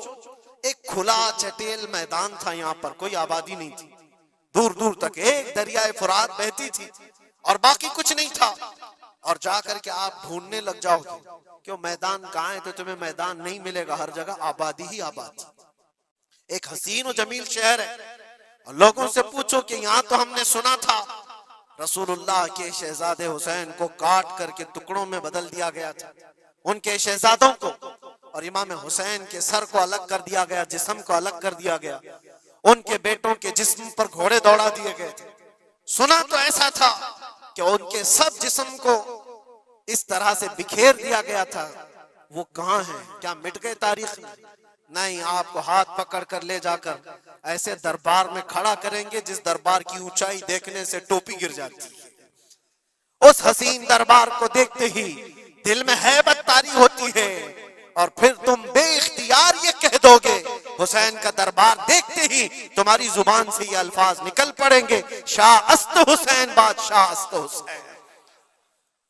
ایک کھلا چٹیل میدان تھا، یہاں پر کوئی آبادی نہیں تھی، دور دور تک ایک دریائے فرات بہتی تھی اور باقی کچھ نہیں تھا، اور جا کر کے آپ ڈھونڈنے لگ جاؤ گے کہ وہ میدان کہاں ہے، تو تمہیں میدان نہیں ملے گا، ہر جگہ آبادی ہی آبادی۔ ایک حسین و جمیل شہر ہے، اور لوگوں سے پوچھو کہ یہاں تو ہم نے سنا تھا رسول اللہ کے شہزادے حسین کو کاٹ کر کے ٹکڑوں میں بدل دیا گیا تھا، ان کے شہزادوں کو، اور امام حسین کے سر کو الگ کر دیا گیا، جسم کو الگ کر دیا گیا، ان کے بیٹوں کے جسم پر گھوڑے دوڑا دیے گئے تھے۔ سنا تو ایسا تھا کہ ان کے سب جسم کو اس طرح سے بکھیر دیا گیا تھا، وہ کہاں ہیں؟ کیا مٹ گئے تاریخ میں؟ نہیں، آپ کو ہاتھ پکڑ کر لے جا کر ایسے دربار میں کھڑا کریں گے جس دربار کی اونچائی دیکھنے سے ٹوپی گر جاتی ہے۔ اس حسین دربار کو دیکھتے ہی دل میں ہیبت طاری ہوتی ہے، اور پھر تم بے اختیار یہ کہہ دو گے، حسین کا دربار دیکھتے ہی تمہاری زبان سے یہ الفاظ نکل پڑیں گے، شاہ است حسین، بادشاہ است حسین۔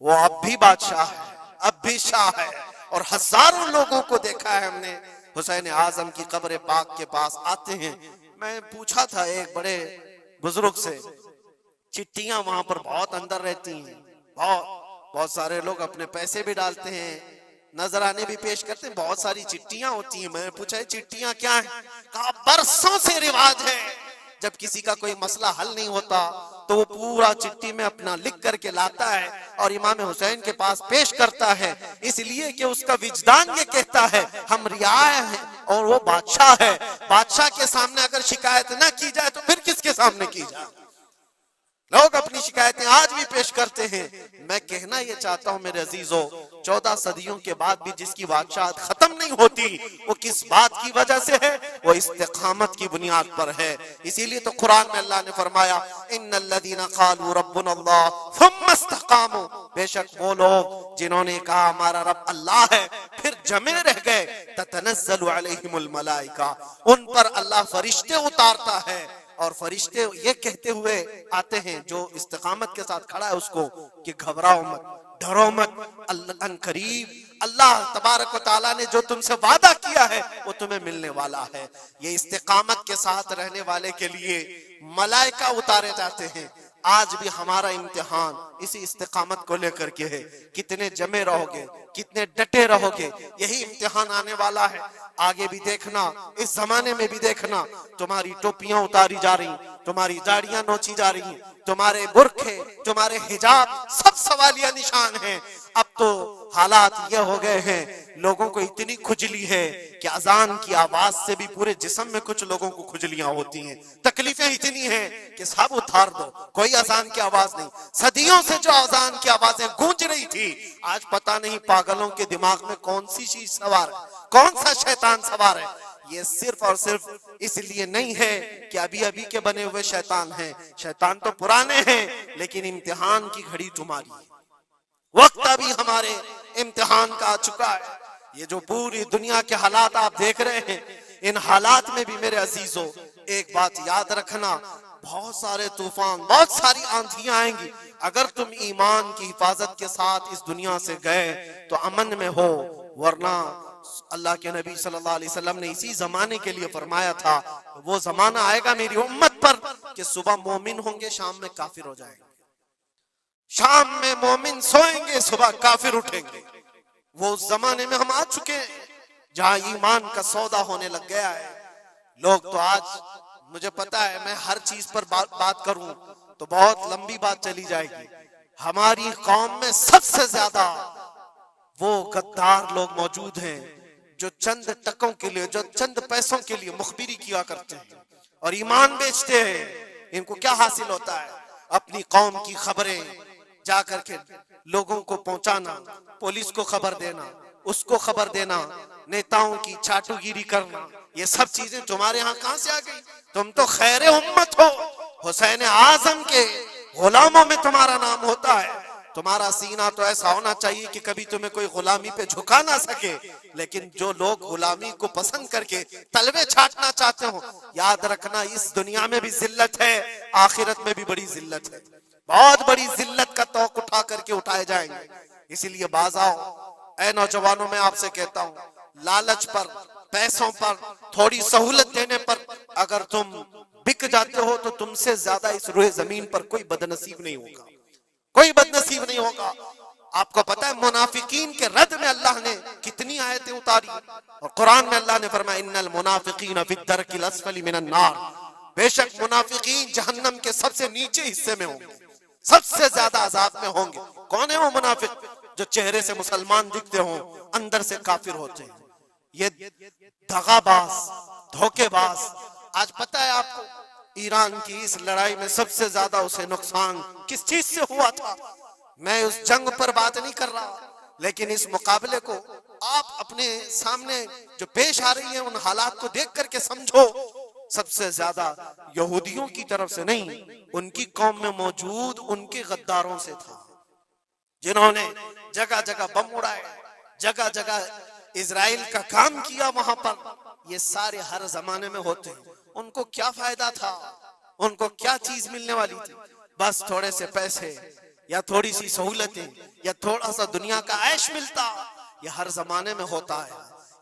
وہ اب بھی بادشاہ ہے، اب بھی شاہ ہے، اور ہزاروں لوگوں کو دیکھا ہے ہم نے حسین اعظم کی قبر پاک کے پاس آتے ہیں۔ میں پوچھا تھا ایک بڑے بزرگ سے، چٹیاں وہاں پر بہت اندر رہتی ہیں، بہت سارے لوگ اپنے پیسے بھی ڈالتے ہیں، نذرانے بھی پیش کرتے ہیں، بہت ساری چٹیاں ہوتی ہیں۔ میں نے پوچھا یہ چٹیاں کیا ہیں؟ کہا برسوں سے رواج ہے، جب کسی کا کوئی مسئلہ حل نہیں ہوتا تو وہ پورا چٹی میں اپنا لکھ کر کے لاتا ہے اور امام حسین کے پاس پیش کرتا ہے، اس لیے کہ اس کا وجدان یہ کہتا ہے ہم رعایا ہیں اور وہ بادشاہ ہے، بادشاہ کے سامنے اگر شکایت نہ کی جائے تو پھر کس کے سامنے کی جائے؟ لوگ اپنی شکایتیں آج بھی پیش کرتے ہیں۔ میں کہنا یہ چاہتا ہوں میرے عزیزو، 14 صدیوں کے بعد بھی جس کی بادشاہت ختم نہیں ہوتی، وہ کس بات کی وجہ سے ہے؟ وہ استقامت کی بنیاد پر ہے۔ اسی لیے تو قرآن میں اللہ نے فرمایا ان الذین قالوا ربنا اللہ ثم استقاموا، بے شک وہ لوگ جنہوں نے کہا ہمارا رب اللہ ہے پھر جمے رہ گئے، تتنزل علیہم الملائکہ، ان پر اللہ فرشتے اتارتا ہے، اور فرشتے یہ کہتے ہوئے آتے ہیں جو استقامت کے ساتھ کھڑا ہے اس کو کہ گھبراؤ مت، ڈرو مت، ان قریب اللہ تبارک و تعالیٰ نے جو تم سے وعدہ کیا ہے وہ تمہیں ملنے والا ہے۔ یہ استقامت کے ساتھ رہنے والے کے لیے ملائکہ اتارے جاتے ہیں۔ آج بھی ہمارا امتحان اسی استقامت کو لے کر کے ہے، کتنے جمے رہو گے، کتنے ڈٹے رہو گے، یہی امتحان آنے والا ہے۔ آگے بھی دیکھنا، اس زمانے میں بھی دیکھنا، تمہاری ٹوپیاں اتاری جا رہی، تمہاری داڑیاں نوچی جا رہی، تمہارے برقعے، تمہارے حجاب سب سوالیہ نشان ہیں۔ اب تو حالات یہ ہو گئے ہیں، لوگوں کو اتنی کھجلی ہے کہ اذان کی آواز سے بھی پورے جسم میں کچھ لوگوں کو کھجلیاں ہوتی ہیں، تکلیفیں اتنی ہیں کہ سب اتار دو، کوئی اذان کی آواز نہیں۔ صدیوں سے جو اذان کی آوازیں گونج رہی تھی، آج پتہ نہیں پاگلوں کے دماغ میں کون سی چیز سوار ہے، کون سا شیطان سوار ہے۔ یہ صرف اور صرف اس لیے نہیں ہے کہ ابھی ابھی کے بنے ہوئے شیطان ہیں، شیطان تو پرانے ہیں، لیکن امتحان کی گھڑی تمہاری ہے، وقت ابھی ہمارے امتحان کا آ چکا ہے۔ یہ جو پوری دنیا کے حالات آپ دیکھ رہے ہیں، ان حالات میں بھی میرے عزیزو ایک بات یاد رکھنا، بہت سارے طوفان، بہت ساری آندھیاں آئیں گی، اگر تم ایمان کی حفاظت کے ساتھ اس دنیا سے گئے تو امن میں ہو، ورنہ اللہ کے نبی صلی اللہ علیہ وسلم نے اسی زمانے کے لیے فرمایا تھا وہ زمانہ آئے گا میری امت پر کہ صبح مومن ہوں گے، شام میں کافر ہو جائیں گے، شام میں مومن سوئیں گے، صبح کافر اٹھیں گے۔ وہ اس زمانے میں ہم آ چکے ہیں جہاں ایمان کا سودا ہونے لگ گیا ہے. لوگ تو آج, مجھے پتا ہے میں ہر چیز پر بات کروں تو بہت لمبی بات چلی جائے گی. ہماری قوم میں سب سے زیادہ وہ غدار لوگ موجود ہیں جو چند ٹکوں کے لیے, جو چند پیسوں کے لیے مخبری کیا کرتے ہیں اور ایمان بیچتے ہیں. ان کو کیا حاصل ہوتا ہے؟ اپنی قوم کی خبریں جا کر کے لوگوں کو پہنچانا, پولیس کو خبر دینا, اس کو خبر دینا, نیتاؤں کی چاٹو گیری کرنا. یہ سب چیزیں تمہارے ہاں کہاں سے آ گئی؟ تم تو خیر امت ہو, حسین اعظم کے غلاموں میں تمہارا نام ہوتا ہے. تمہارا سینہ تو ایسا ہونا چاہیے کہ کبھی تمہیں کوئی غلامی پہ جھکا نہ سکے. لیکن جو لوگ غلامی کو پسند کر کے تلوے چھاٹنا چاہتے ہو, یاد رکھنا اس دنیا میں بھی ذلت ہے, آخرت میں بھی بڑی ذلت ہے. بہت بڑی ذلت کا توق اٹھا کر کے اٹھائے جائیں گے. اسی لیے باز آؤ اے نوجوانوں, میں آپ سے کہتا ہوں, لالچ پر, پیسوں پر, تھوڑی سہولت دینے پر اگر تم بک جاتے ہو تو تم سے زیادہ اس روئے زمین پر کوئی بدنصیب نہیں ہوگا, کوئی بدنصیب نہیں ہوگا. آپ کو پتا ہے منافقین کے رد میں اللہ نے کتنی آیتیں اتاری, اور قرآن میں اللہ نے فرمایا ان المنافقین فی الدرک الاسفل من النار, بے شک منافقین جہنم کے سب سے نیچے حصے میں ہوں گے, سب سے زیادہ عذاب میں ہوں گے. کون ہے وہ منافق؟ جو چہرے سے مسلمان دکھتے ہوں, اندر سے کافر ہوتے ہیں. یہ دغا باز, دھوکے باز. آج پتہ ہے آپ کو ایران کی اس لڑائی میں سب سے زیادہ اسے نقصان کس چیز سے ہوا تھا؟ میں اس جنگ پر بات نہیں کر رہا, لیکن اس مقابلے کو آپ اپنے سامنے جو پیش آ رہی ہیں ان حالات کو دیکھ کر کے سمجھو. سب سے زیادہ یہودیوں کی طرف سے نہیں, ان کی قوم میں موجود ان کے غداروں سے تھا, جنہوں نے جگہ جگہ بم اڑائے, جگہ جگہ اسرائیل کا کام کیا وہاں پر. یہ سارے ہر زمانے میں ہوتے ہیں. ان کو کیا فائدہ تھا؟ ان کو کیا چیز ملنے والی تھی؟ بس تھوڑے سے پیسے یا تھوڑی سی سہولتیں یا تھوڑا سا دنیا کا عیش ملتا. یہ ہر زمانے میں ہوتا ہے.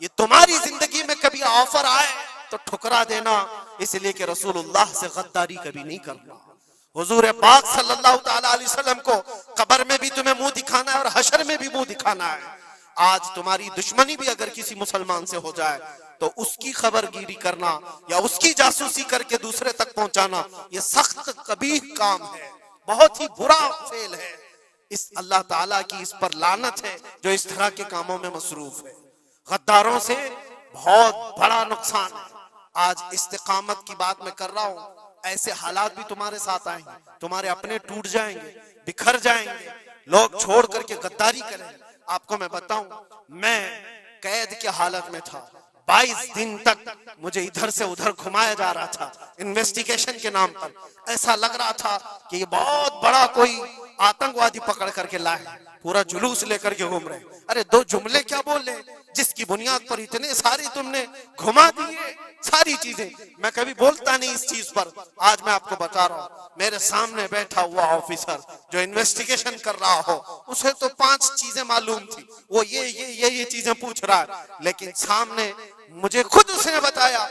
یہ تمہاری زندگی میں کبھی آفر آئے تو ٹھکرا دینا, اس لیے کہ رسول اللہ سے غداری کبھی نہیں کرنا. حضور پاک صلی اللہ تعالی علیہ وسلم کو قبر میں بھی تمہیں منہ دکھانا ہے اور حشر میں بھی منہ دکھانا ہے. آج تمہاری دشمنی بھی اگر کسی مسلمان سے ہو جائے تو اس کی خبر گیری کرنا یا اس کی جاسوسی کر کے دوسرے تک پہنچانا, یہ سخت قبیح کام ہے, بہت ہی برا فعل ہے. اس اللہ تعالیٰ کی اس پر لعنت ہے جو اس طرح کے کاموں میں مصروف ہے. غداروں سے بہت بڑا نقصان ہے. آج استقامت کی بات میں کر رہا ہوں, ایسے حالات بھی تمہارے ساتھ آئیں گے, تمہارے اپنے ٹوٹ جائیں گے, بکھر جائیں گے, لوگ چھوڑ کر کے غداری کریں. آپ کو میں بتاؤں, میں قید کے حالت میں تھا, 22 دن تک مجھے ادھر سے ادھر گھمایا جا رہا تھا انویسٹیگیشن کے نام پر. ایسا لگ رہا تھا کہ یہ بہت بڑا کوئی آتنکوادی پکڑ کر کے لائے, پورا جلوس لے کر کے گھوم رہے. ارے دو جملے کیا بولے جس کی بنیاد پر اتنے ساری تم نے گھما دیے ساری چیزیں. میں کبھی بولتا نہیں اس چیز پر, آج میں آپ کو بتا رہا ہوں. میرے سامنے بیٹھا ہوا آفیسر جو انویسٹیگیشن کر رہا ہو, اسے تو 5 چیزیں معلوم تھی, وہ یہ چیزیں پوچھ رہا ہے, لیکن سامنے مجھے خود اس نے بتایا.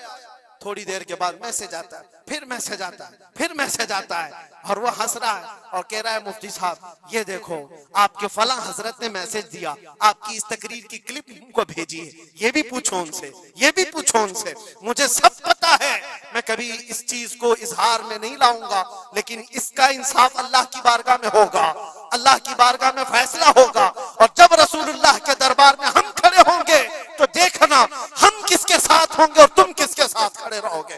تھوڑی دیر کے بعد میسج آتا ہے, پھر میسج آتا ہے, پھر میسج آتا ہے, اور وہ ہنس رہا ہے اور کہہ رہا ہے مفتی صاحب یہ دیکھو آپ کے فلاں حضرت نے میسج دیا, آپ کی اس تقریر کی کلپ کو بھیجی ہے, یہ بھی پوچھو ان سے, یہ بھی پوچھو ان سے. مجھے سب پتا ہے, میں کبھی اس چیز کو اظہار میں نہیں لاؤں گا, لیکن اس کا انصاف اللہ کی بارگاہ میں ہوگا, اللہ کی بارگاہ میں فیصلہ ہوگا. اور جب رسول اللہ کے دربار میں ہم کھڑے ہوں گے تو دیکھنا ہم کس کے ساتھ ہوں گے اور تم کس کے ساتھ کھڑے رہو گے.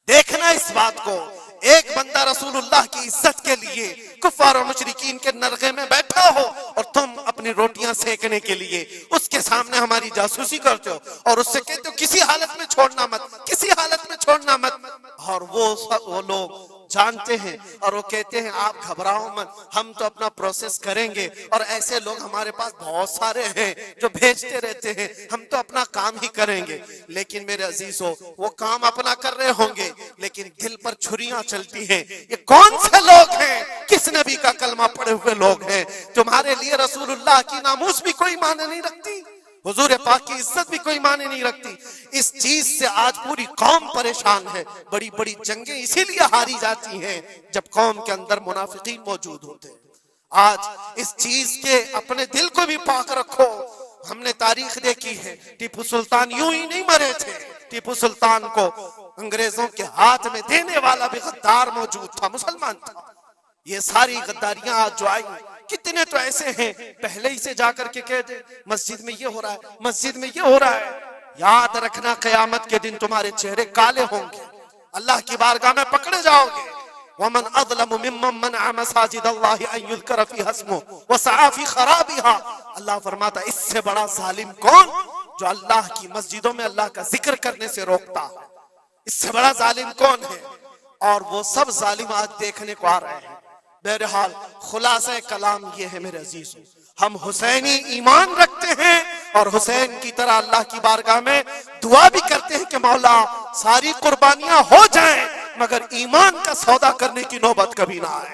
دیکھنا اس بات کو. ایک بندہ رسول اللہ کی عزت کے لیے کفار و مشرکین کے نرغے میں بیٹھا ہو اور تم اپنی روٹیاں سیکنے کے لیے اس کے سامنے ہماری جاسوسی کرتے ہو اور اس سے کہتے ہو کسی حالت میں چھوڑنا مت, کسی حالت میں چھوڑنا مت. اور وہ لوگ جانتے ہیں اور وہ کہتے ہیں آپ گھبراؤ مت, ہم تو اپنا پروسیس کریں گے. اور ایسے لوگ ہمارے پاس بہت سارے ہیں جو بھیجتے رہتے ہیں, ہم تو اپنا کام ہی کریں گے. لیکن میرے عزیزو, وہ کام اپنا کر رہے ہوں گے لیکن دل پر چھریاں چلتی ہیں. یہ کون سے لوگ ہیں؟ کس نبی کا کلمہ پڑے ہوئے لوگ ہیں. تمہارے لیے رسول اللہ کی ناموس بھی کوئی معنی نہیں رکھتی, حضور پاک کی عزت بھی کوئی معنی نہیں رکھتی. اس چیز سے آج پوری قوم پریشان ہے. بڑی بڑی جنگیں اسی لیے ہاری جاتی ہیں جب قوم کے اندر منافقین موجود ہوتے ہیں. آج اس چیز کے اپنے دل کو بھی پاک رکھو. ہم نے تاریخ دیکھی ہے، ٹیپو سلطان یوں ہی نہیں مرے تھے. ٹیپو سلطان کو انگریزوں کے ہاتھ میں دینے والا بھی غدار موجود تھا، مسلمان تھا. یہ ساری غداریاں آج جو آئی، کتنے تو ایسے ہیں پہلے ہی سے جا کر کے کہہ دے مسجد میں یہ ہو رہا ہے، مسجد میں یہ ہو رہا ہے. یاد رکھنا قیامت کے دن تمہارے چہرے کالے ہوں گے، اللہ کی بارگاہ میں پکڑے جاؤ گے. وَمَنْ أَظْلَمُ مِمَّنْ مَنْعَ مَسَاجِدَ اللَّهِ أَنْ يُذْكَرَ فِيهَا اسْمُهُ وَسَعَى فِي خَرَابِهَا. اللہ فرماتا ہے اس سے بڑا ظالم کون جو اللہ کی مسجدوں میں اللہ کا ذکر کرنے سے روکتا ہے؟ اس سے بڑا ظالم کون ہے؟ اور وہ سب ظالم آج دیکھنے کو آ رہے ہیں. بہرحال خلاصہ کلام یہ ہے میرے عزیزوں، ہم حسینی ایمان رکھتے ہیں اور حسین کی طرح اللہ کی بارگاہ میں دعا بھی کرتے ہیں کہ مولا ساری قربانیاں ہو جائیں مگر ایمان کا سودا کرنے کی نوبت کبھی نہ آئے.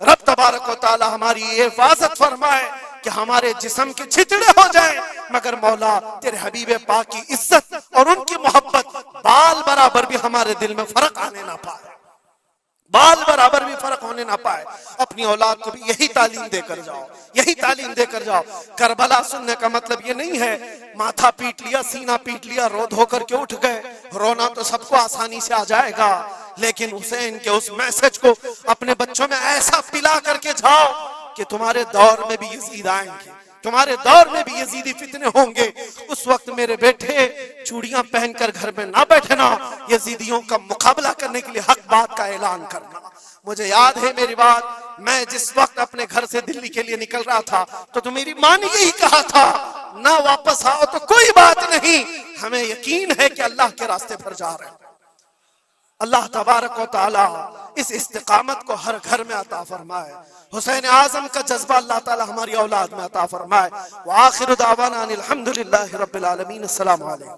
رب تبارک و تعالی ہماری حفاظت فرمائے کہ ہمارے جسم کے چھتڑے ہو جائیں مگر مولا تیرے حبیب پاک کی عزت اور ان کی محبت بال برابر بھی ہمارے دل میں فرق آنے نہ پائے، بال برابر بھی فرق ہونے نہ پائے. اپنی اولاد کو بھی یہی تعلیم دے کر جاؤ، یہی تعلیم دے کر جاؤ. کربلا سننے کا مطلب یہ نہیں ہے ماتھا پیٹ لیا، سینہ پیٹ لیا، رو دھو کر کے اٹھ گئے. رونا تو سب کو آسانی سے آ جائے گا، لیکن حسین کے اس میسج کو اپنے بچوں میں ایسا پلا کر کے جاؤ کہ تمہارے دور میں بھی یزید آئیں گے، تمہارے دور میں بھی یزیدی فتنے ہوں گے. اس وقت میرے بیٹے چوڑیاں پہن کر گھر میں نہ بیٹھنا، یزیدیوں کا مقابلہ کرنے کے لیے حق بات کا اعلان کرنا. مجھے یاد ہے میری بات، میں جس وقت اپنے گھر سے دلی کے لیے نکل رہا تھا تو میری ماں نے یہی کہا تھا نہ واپس آؤ تو کوئی بات نہیں، ہمیں یقین ہے کہ اللہ کے راستے پر جا رہے ہیں. اللہ تبارک و تعالی اس استقامت کو ہر گھر میں عطا فرمائے. حسین اعظم کا جذبہ اللہ تعالی ہماری اولاد میں عطا فرمائے. وآخر دعوانا ان الحمدللہ رب العالمین. السلام علیکم.